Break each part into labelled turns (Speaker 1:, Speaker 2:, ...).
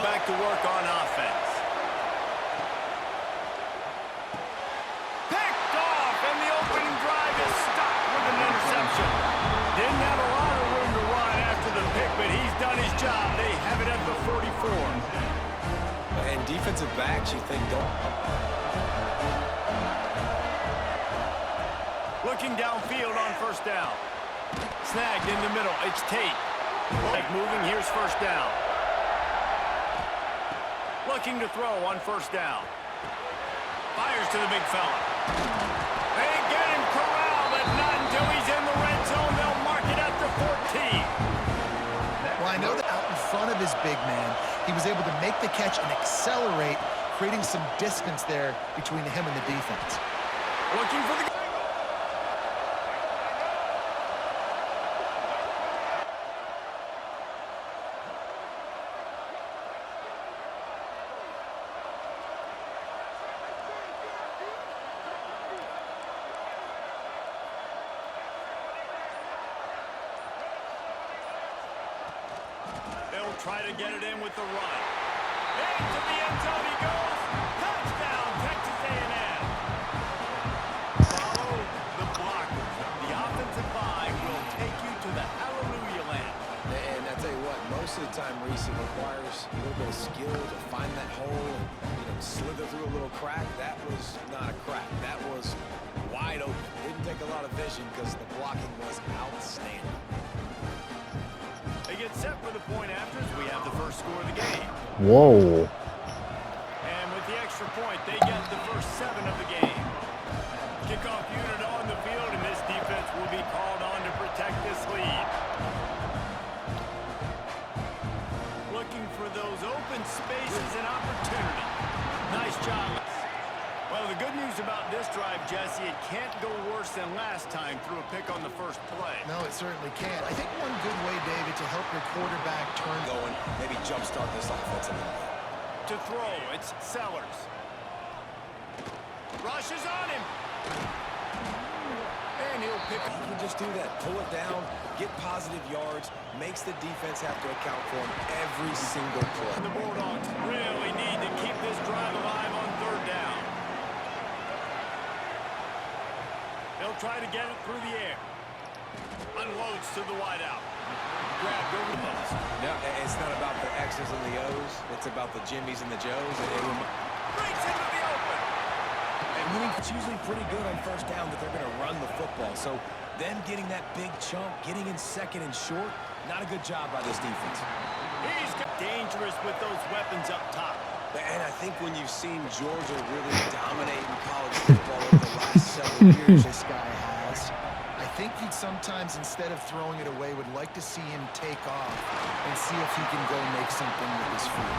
Speaker 1: back to work on offense. Picked off, and the opening drive is stopped with an interception. Didn't have a lot of room to run after the pick, but he's done his job. They have it at the 44.
Speaker 2: And defensive backs, you think, don't.
Speaker 1: Looking downfield on first down. Snagged in the middle. It's Tate. Like moving, here's first down. Looking to throw on first down. Fires to the big fella. They get him corralled, but not until he's in the red zone. They'll mark it at the 14.
Speaker 3: Well, I know that out in front of his big man, he was able to make the catch and accelerate, creating some distance there between him and the defense.
Speaker 1: Looking for the... Try to get it in with the run. Into the end zone he goes. Touchdown, Texas A&M. Follow the blockers. The offensive line will take you to the hallelujah land.
Speaker 2: And I tell you what, most of the time, Reese, it requires a little bit of skill to find that hole and, slither through a little crack. That was not a crack. That was wide open. Didn't take a lot of vision because the blocking was outstanding.
Speaker 1: They get set for the point after as we have the first score of the game.
Speaker 4: Whoa.
Speaker 1: And with the extra point, they get the first 7 of the game. Kickoff unit on the field, and this defense will be called on to protect this lead. Looking for those open spaces and opportunity. Nice job. Well, the good news about this drive, Jesse, it can't go worse than last time through a pick on the first play.
Speaker 3: No, it certainly can't. I think one good way, David, to help your quarterback turn
Speaker 2: Going, maybe jumpstart this offense a little bit.
Speaker 1: To throw, it's Sellers. Rushes on him. And he'll pick
Speaker 2: He can just do that. Pull it down, get positive yards, makes the defense have to account for him every single play.
Speaker 1: The Bulldogs really need to keep this drive alive on third down. They'll try to get it through the air. Unloads to the wideout. Grabbed over the post.
Speaker 2: No, it's not about the X's and the O's. It's about the Jimmys and the Joes.
Speaker 1: Breaks into the open.
Speaker 2: And it's usually pretty good on first down that they're going to run the football. So them getting that big chunk, getting in second and short, not a good job by this defense.
Speaker 1: He's dangerous with those weapons up top.
Speaker 2: And I think when you've seen Georgia really dominate in college football over the last several years,
Speaker 3: this guy has. I think he'd sometimes, instead of throwing it away, would like to see him take off and see if he can go make something with his feet.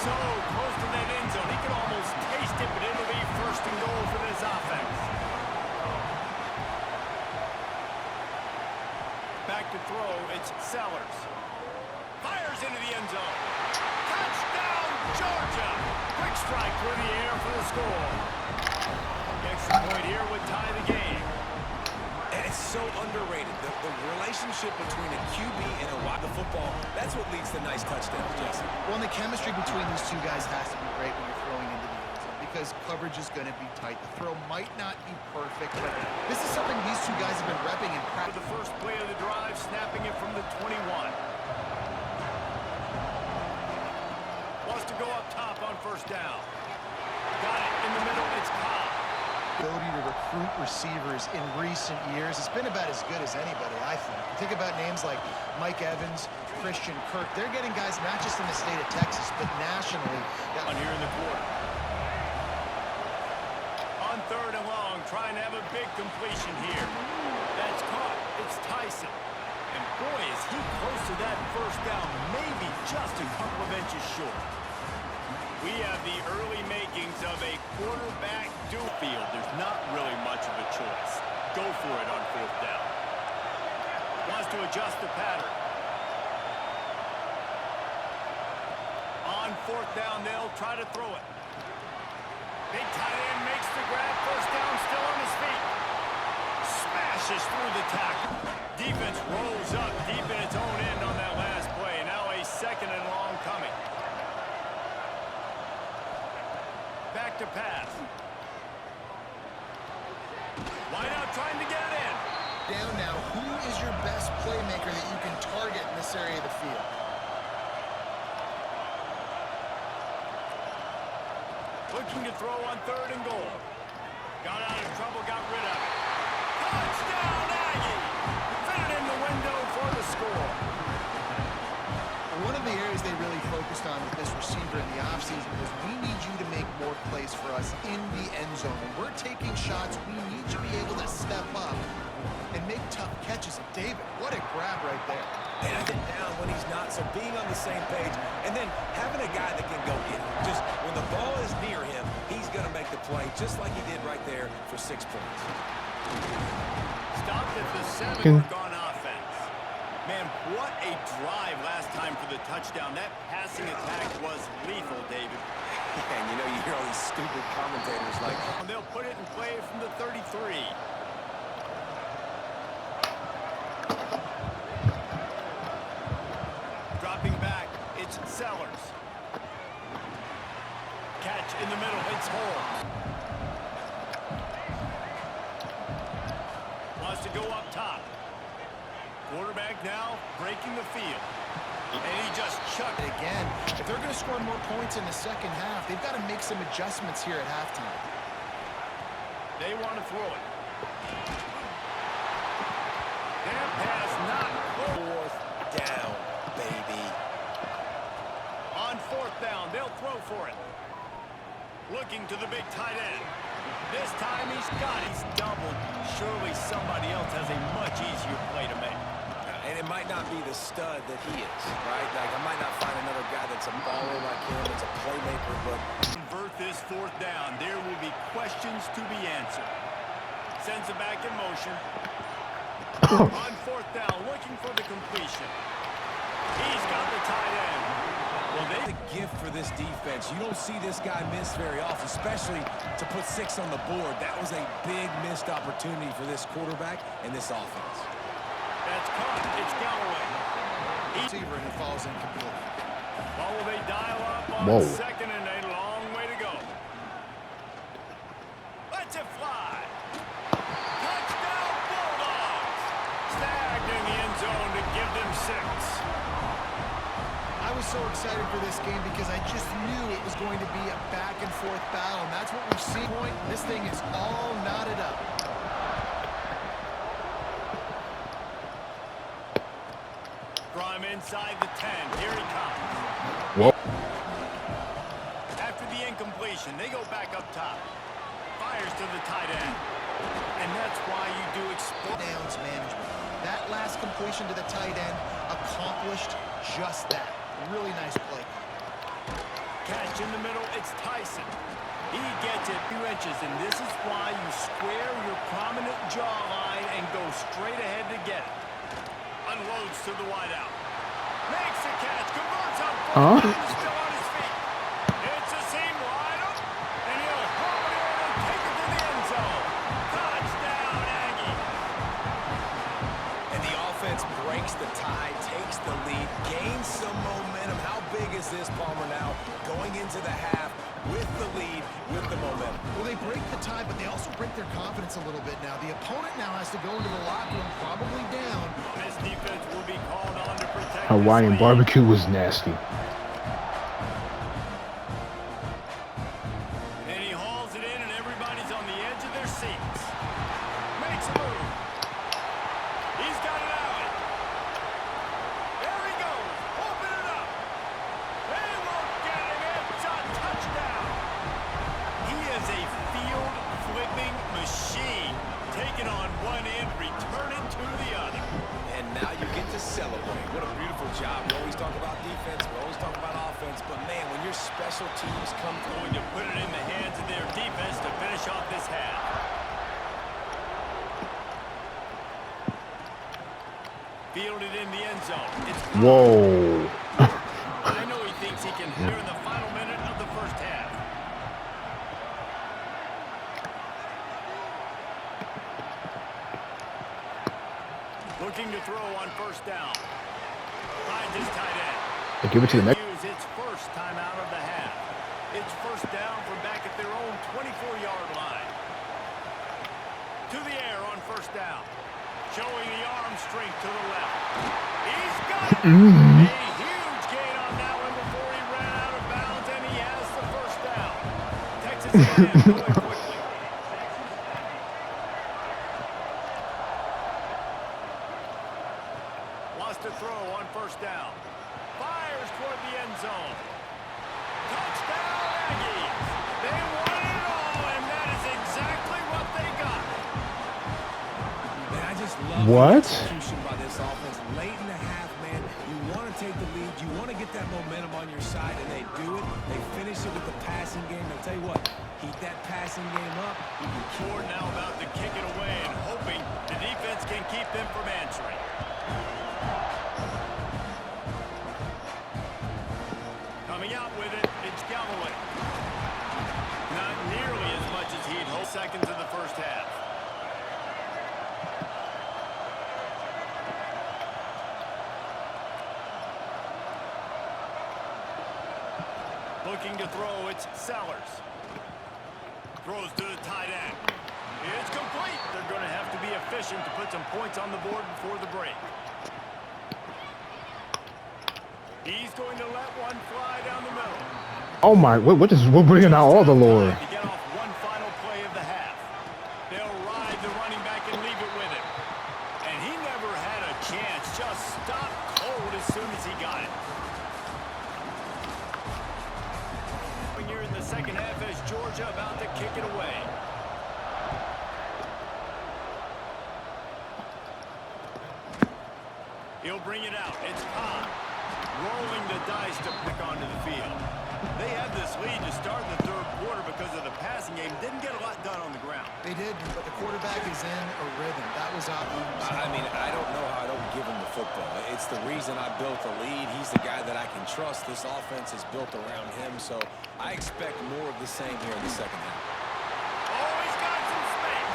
Speaker 1: So close to that end zone. He can almost taste it, but it'll be first and goal for this offense. Back to throw, it's Sellers. Fires into the end zone. Touchdown, Georgia! Quick strike through the air for the score. Extra point here would tie the game.
Speaker 2: and it's so underrated. The relationship between a QB and a wide football, that's what leads to nice touchdowns, Jesse.
Speaker 3: Well, and the chemistry between these two guys has to be great when you're throwing into the end zone because coverage is going to be tight. The throw might not be perfect, but this is something these two guys have been repping in practice.
Speaker 1: The first play of the drive, snapping it from the 21. Wants to go up top on first down. Got it in the middle, it's Cobb.
Speaker 3: Ability to recruit receivers in recent years has been about as good as anybody, I think. Think about names like Mike Evans, Christian Kirk. They're getting guys not just in the state of Texas, but nationally.
Speaker 1: On here in the quarter. On third and long, trying to have a big completion here. That's caught. It's Tyson. And boy, is he close to that first down, maybe just a couple of inches short. We have the early makings of a quarterback dual field. There's not really much of a choice. Go for it on fourth down. Wants to adjust the pattern. On fourth down, they'll try to throw it. Big tight end makes the grab. First down, still on his feet. Smashes through the tackle. Defense rolls up deep in its own end on that last play. Now a second and long coming. back to pass. Wide out trying to get it in.
Speaker 3: Down now, who is your best playmaker that you can target in this area of the field?
Speaker 1: Looking to throw on 3rd and goal. Got out of trouble, got rid of it. Touchdown, Aggie! Fit it in the window for the score.
Speaker 3: One of the areas they really focused on with this receiver in the offseason was we need you to make more plays for us in the end zone. When we're taking shots, we need you to be able to step up and make tough catches. And David, what a grab right there.
Speaker 2: Passing down when he's not, so being on the same page, and then having a guy that can go get it. Just when the ball is near him, he's going to make the play, just like he did right there for 6 points.
Speaker 1: Stopped at the 7 on offense. Man, what a drive last time for the touchdown. That passing attack was lethal, David.
Speaker 2: And you know, you hear all these stupid commentators like,
Speaker 1: And they'll put it in play from the 33. Dropping back, it's Sellers. Catch in the middle, it's Holmes. Wants to go up top. Quarterback now breaking the field. And he just chucked it.
Speaker 3: Again, if they're going to score more points in the second half, they've got to make some adjustments here at halftime.
Speaker 1: They want to throw it. That pass not close.
Speaker 2: 4th down, baby.
Speaker 1: On 4th down, they'll throw for it. Looking to the big tight end. This time he's doubled. Surely somebody else has a much easier play to make.
Speaker 2: And it might not be the stud that he is, right? Like, I might not find another guy that's a baller like him, that's a playmaker, but...
Speaker 1: Convert this 4th down. There will be questions to be answered. Sends it back in motion. On 4th down, looking for the completion. He's got the tight end.
Speaker 2: Well, they the gift for this defense. You don't see this guy miss very often, especially to put 6 on the board. That was a big missed opportunity for this quarterback and this offense.
Speaker 1: That's caught. It's Galloway.
Speaker 3: Receiver, and it falls incomplete.
Speaker 1: Well, will they dial up on
Speaker 4: Whoa.
Speaker 1: 2nd and a long way to go? Let's it fly. Touchdown, Bulldogs. Snagged in the end zone to give them 6.
Speaker 3: I was so excited for this game because I just knew it was going to be a back-and-forth battle, and that's what we've seen. This thing is all knotted up.
Speaker 1: From inside the 10, here he comes.
Speaker 4: Whoa.
Speaker 1: After the incompletion, they go back up top. Fires to the tight end. And that's why you do explode.
Speaker 3: Downs management. That last completion to the tight end accomplished just that. Really nice play.
Speaker 1: Catch in the middle, it's Tyson. He gets it 2 inches, and this is why you square your prominent jawline and go straight ahead to get it. Unloads to the wideout. Makes the catch, converts on 4th down, is still on his feet. It's a seam wide up, and he'll hop it in and take it to the end zone. Touchdown, Aggie.
Speaker 2: And the offense breaks the tie, takes the lead, gains some momentum. How big is this, Palmer, now going into the half with the lead, with the momentum?
Speaker 3: Well, they break the tie, but they also break their confidence a little bit now. The opponent now has to go into the locker room probably down.
Speaker 1: This defense will be called on to protect
Speaker 4: Hawaiian
Speaker 1: this lead.
Speaker 4: barbecue was nasty.
Speaker 1: And he hauls it in, and everybody's on the edge of their seats. Makes a move. He's got it out. There he goes. Open it up. They won't get him. It's a touchdown. He is a field-flipping machine. Taking on one end, returning to the other.
Speaker 2: And now you get to celebrate. What a beautiful job. We always talk about defense, we always talk about offense, but man, when your special teams come through,
Speaker 1: Going to put it in the hands of their defense to finish off this half. Fielded in the end zone. It's
Speaker 4: Whoa.
Speaker 1: I know he thinks he can here in the final minute of the first half. Looking to throw on 1st down. Finds his tight end.
Speaker 4: Give it to the next.
Speaker 1: Use its first time out of the half. It's first down from back at their own 24-yard line. To the air on first down. Showing the arm strength to the left. He's got it! A huge gain on that one before he ran out of bounds, and he has the first down. Texas A&M going quickly. Wants to throw on first down. Fires toward the end zone. Touchdown, Aggies! They won it all, and that is exactly what they got.
Speaker 2: Man, I just love
Speaker 4: What?
Speaker 2: the execution by this offense. Late in the half, man, you want to take the lead. You want to get that momentum on your side, and they do it. They finish it with the passing game. I'll tell you what, keep that passing game up. You can keep
Speaker 1: Ford now about to kick it away and hoping the defense can keep them from answering. Coming out with it, it's Galloway. Not nearly as much as he'd hoped. Seconds in the first half. Looking to throw, it's Sellers. Throws to the tight end. It's complete. They're going to have to be efficient to put some points on the board before the break. He's going to let one fly down the middle.
Speaker 4: Oh my, we're bringing out all the lore.
Speaker 1: To get off one final play of the half. They'll ride the running back and leave it with him. And he never had a chance. Just stopped cold as soon as he got it. Here in the second half as Georgia about to kick it away. He'll bring it out. It's Cobb. Rolling the dice to pick onto the field. They had this lead to start the third quarter because of the passing game. Didn't get a lot done on the ground.
Speaker 3: They did, but the quarterback is in a rhythm. That was obvious.
Speaker 2: I mean, I don't know how I don't give him the football. It's the reason I built the lead. He's the guy that I can trust. This offense is built around him, so I expect more of the same here in the second half.
Speaker 1: Oh, he's got some space.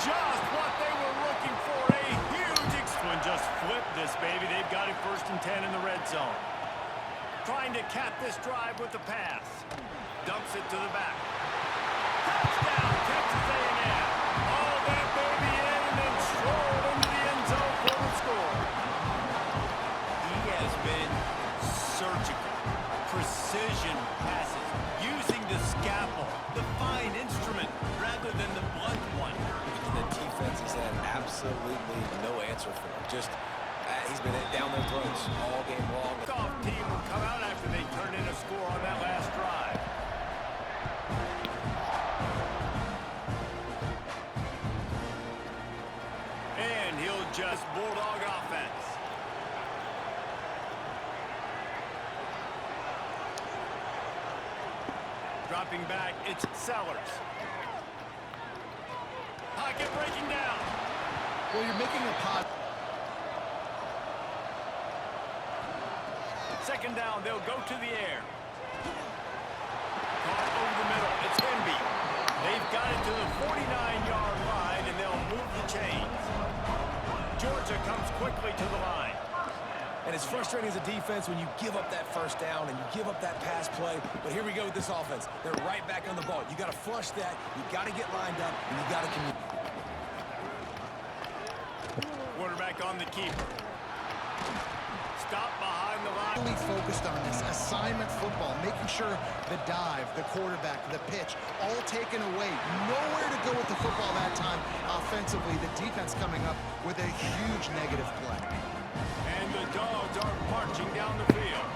Speaker 1: Just what they were looking for. A huge one just flipped this, baby. They've got it 1st and 10 in the red zone. Trying to cap this drive with the pass. Dumps it to the back. Touchdown, Texas A&M. Oh, that baby in and then strolled into the end zone for the score. He has been surgical. Precision passes. Using the scalpel, the fine instrument, rather than the blunt one.
Speaker 2: The defense has had absolutely no answer for him. Just, he's been down their throats all game long.
Speaker 1: The golf team will come out after they turn in a score on that last drive. And he'll just bulldog offense. Dropping back, it's Sellers. Pocket breaking down.
Speaker 3: Well, you're making a pot.
Speaker 1: Second down, they'll go to the air. Caught over the middle, it's Hemby. They've got it to the 49-yard line, and they'll move the chains. Georgia comes quickly to the line.
Speaker 2: And it's frustrating as a defense when you give up that first down and you give up that pass play. But here we go with this offense. They're right back on the ball. You got to flush that. You got to get lined up, and you got to communicate.
Speaker 1: Quarterback on the keeper. Stop behind the line.
Speaker 3: Really focused on this assignment football, making sure the dive, the quarterback, the pitch, all taken away. Nowhere to go with the football that time offensively. The defense coming up with a huge negative play.
Speaker 1: And the Dogs are marching down the field.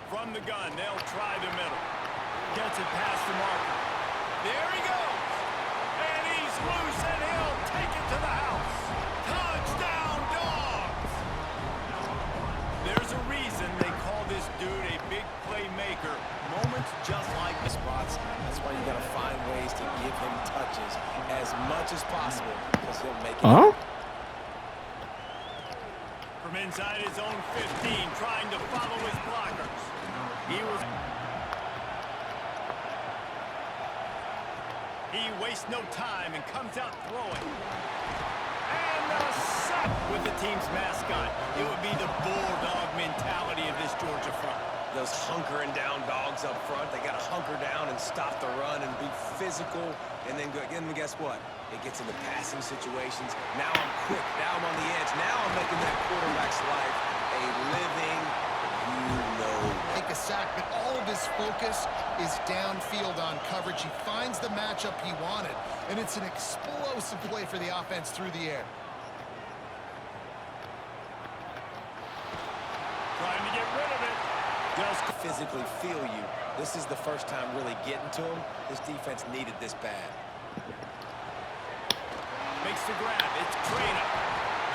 Speaker 1: From the gun, they'll try the middle. Gets it past the marker. There he goes. And he's loose, and he'll take it to the house. Touchdown, Dogs! There's a reason they call this dude a big playmaker. Moments just like
Speaker 2: The spots. That's why you got to find ways to give him touches as much as possible because he'll make it.
Speaker 4: Huh?
Speaker 1: from inside his own 15, trying to follow his blockers. He wastes no time and comes out throwing. And the sack with the team's mascot. It would be the bulldog mentality of this Georgia front.
Speaker 2: Those hunkering down dogs up front, they got to hunker down and stop the run and be physical. And then guess what? It gets into passing situations. Now I'm quick. Now I'm on the edge. Now I'm making that quarterback's life a living,
Speaker 3: Make a sack, but all of his focus is downfield on coverage. He finds the matchup he wanted, and it's an explosive play for the offense through the air.
Speaker 1: Trying to get rid of it. Just
Speaker 2: physically feel you. This is the first time really getting to him. This defense needed this bad.
Speaker 1: makes the grab. It's Trainer.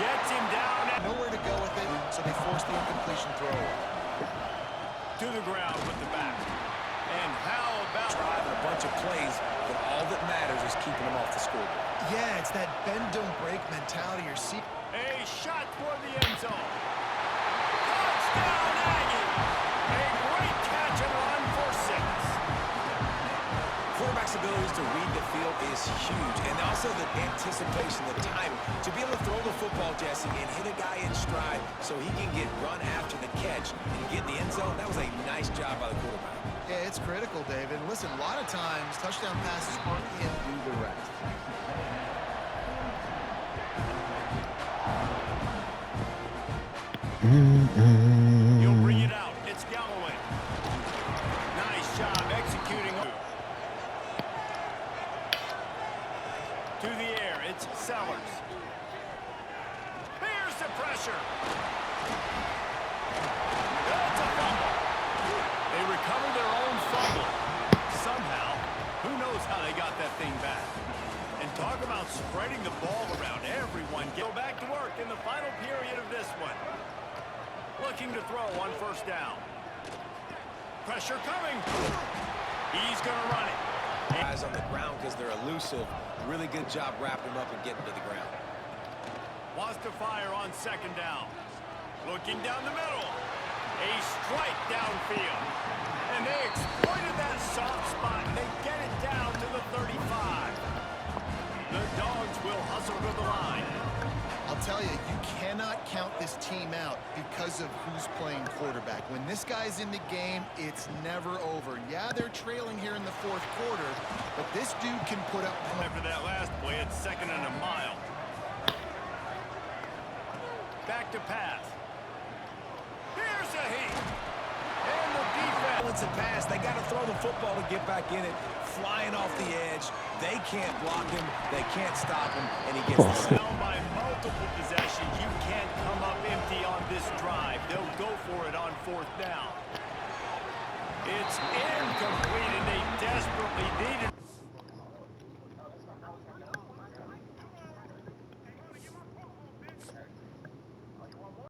Speaker 1: Gets him down.
Speaker 3: Nowhere to go with it, so they force the incompletion throw.
Speaker 1: To the ground with the back. And how about
Speaker 2: driving a bunch of plays, but all that matters is keeping them off the scoreboard.
Speaker 3: Yeah, it's that bend don't break mentality. You're seeing
Speaker 1: a shot toward the end zone. Touchdown Aggie! A great catch and run for 6.
Speaker 2: Quarterback's abilities to read the field is huge, and also the anticipation, the timing. To be able to throw the football, Jesse, and hit a guy in stride so he can get run after the catch and get in the end zone, that was a nice job by the quarterback.
Speaker 3: Yeah, it's critical, David. Listen, a lot of times, touchdown passes aren't him, do the rest.
Speaker 1: You'll bring it out. It's Galloway. Nice job executing. To the air, it's Sellers. Here's the pressure. That's a fumble. They recover their own fumble. Somehow, who knows how they got that thing back. And talk about spreading the ball around. Everyone go back to work in the final period of this one. Looking to throw on first down. Pressure coming. He's going to run it.
Speaker 2: Guys on the ground because they're elusive. Really good job wrapping them up and getting to the ground.
Speaker 1: Wants to fire on second down. Looking down the middle. A strike downfield. And they exploited that soft spot. And they get it down to the 35. The Dogs will hustle to the line.
Speaker 3: I'll tell you, you cannot count this team out because of who's playing quarterback. When this guy's in the game, it's never over. Yeah, they're trailing here in the fourth quarter, but this dude can put up points.
Speaker 1: After that last play, it's 2nd and a mile. Back to pass. Here's a heat. And the defense.
Speaker 2: It's a pass. They got to throw the football to get back in it. Flying off the edge. They can't block him. They can't stop him. And he gets the sack.
Speaker 1: Down by multiple possessions. You can't come up empty on this drive. They'll go for it on 4th down. It's incomplete, and they desperately needed.